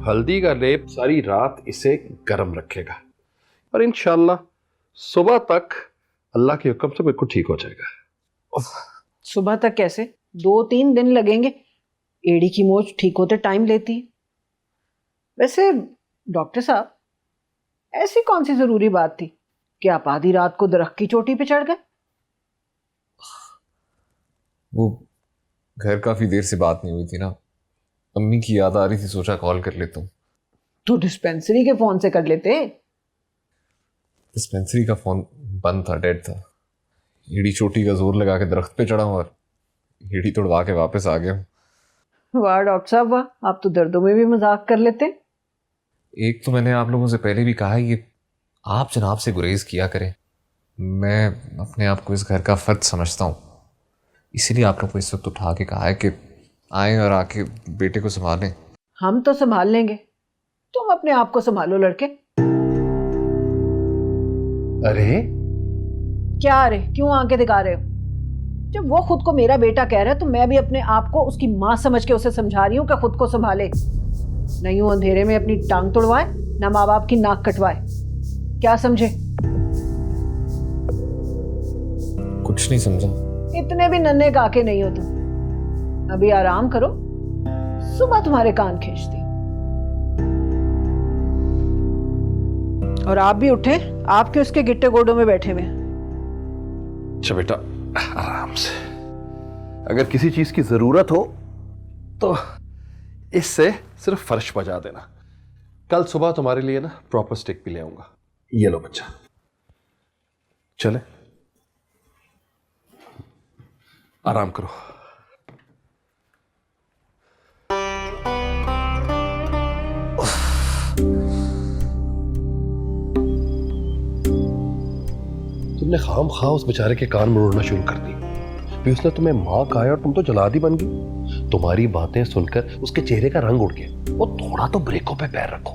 हल्दी का लेप सारी रात इसे गर्म रखेगा और इंशाल्लाह सुबह तक अल्लाह के हुक्म से बिल्कुल ठीक हो जाएगा। सुबह तक कैसे? 2-3 दिन लगेंगे। एड़ी की मोच ठीक होते टाइम लेती है। वैसे डॉक्टर साहब, ऐसी कौन सी जरूरी बात थी कि आप आधी रात को दरख्त की चोटी पे चढ़ गए? वो घर काफी देर से बात नहीं हुई थी ना, अम्मी की याद आ रही थी, सोचा कॉल कर लेता हूँ। तो डिस्पेंसरी के फोन से कर लेते। डिस्पेंसरी का फोन बंद था, डेड था। एड़ी चोटी का जोर लगा के दरख्त पे चढ़ा हूँ और एड़ी तोड़वा के वापस आ गया। वाह डॉक्टर साहब वाह, आप तो दर्दों में भी मजाक कर लेते। एक तो मैंने आप लोगों से पहले भी कहा है, ये आप जनाब से गुरेज किया करें। मैं अपने आप को इस घर का फर्द समझता हूँ, इसीलिए आप लोग को इस वक्त उठा के कहा है कि आए और आके बेटे को संभालें। हम तो संभाल लेंगे, तुम अपने आप को संभालो लड़के। अरे क्या अरे, क्यों आंखें दिखा रहे हो? जब वो खुद को मेरा बेटा कह रहा है तो मैं भी अपने आप को उसकी माँ समझ के उसे समझा रही हूँ कि खुद को संभाले। नहीं यूं अंधेरे में अपनी टांग तोड़वाए, ना माँ बाप की नाक कटवाए। क्या समझे? कुछ नहीं समझा। इतने भी नन्हे काके नहीं हो तुम। अभी आराम करो, सुबह तुम्हारे कान खींचती। और आप भी उठे, आप क्यों उसके गिट्टे गोडों में बैठे हुए? अच्छा बेटा, आराम से। अगर किसी चीज की जरूरत हो तो इससे सिर्फ फर्श बजा देना। कल सुबह तुम्हारे लिए ना प्रॉपर स्टिक भी ले आऊंगा। ये लो बच्चा, चले आराम करो। तुमने खाम खा उस बेचारे के कान मरोड़ना शुरू कर दी। फिर उसने तुम्हें माँ कहा और तुम तो जलादी बन गई। तुम्हारी बातें सुनकर उसके चेहरे का रंग उड़ गया। वो थोड़ा तो ब्रेकों पे पैर रखो।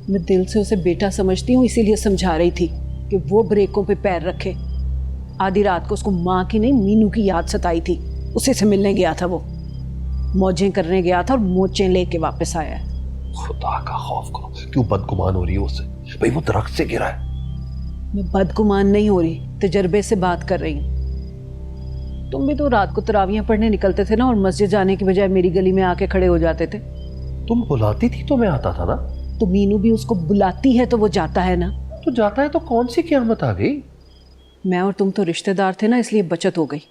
मैं दिल से उसे बेटा समझती हूँ, इसीलिए समझा रही थी कि वो ब्रेकों पे पैर रखे। आधी रात को उसको माँ की नहीं मीनू की याद सताई थी। उसी से मिलने गया था, वो मौजें करने गया था और मोचें लेके वापस आया है। खुदा का खौफ करो, क्यों बदगुमान हो रही हो उससे? भाई वो दरख्त से गिरा है। मैं बदगुमान नहीं हो रही, तजर्बे से बात कर रही हूँ। तुम भी तो रात को तरावियां पढ़ने निकलते थे ना, और मस्जिद जाने की बजाय मेरी गली में आके खड़े हो जाते थे। तुम बुलाती थी तो मैं आता था ना। तो मीनू भी उसको बुलाती है तो वो जाता है ना। तो जाता है तो कौन सी क़यामत आ गई? मैं और तुम तो रिश्तेदार थे ना, इसलिए बचत हो गई।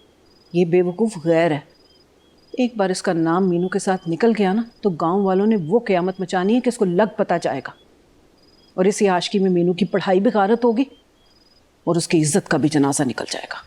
ये बेवकूफ़ गैर है। एक बार इसका नाम मीनू के साथ निकल गया ना, तो गांव वालों ने वो क़यामत मचानी है कि इसको लग पता जाएगा। और इसी आशिकी में मीनू की पढ़ाई भी गारत होगी और उसकी इज्जत का भी जनाजा निकल जाएगा।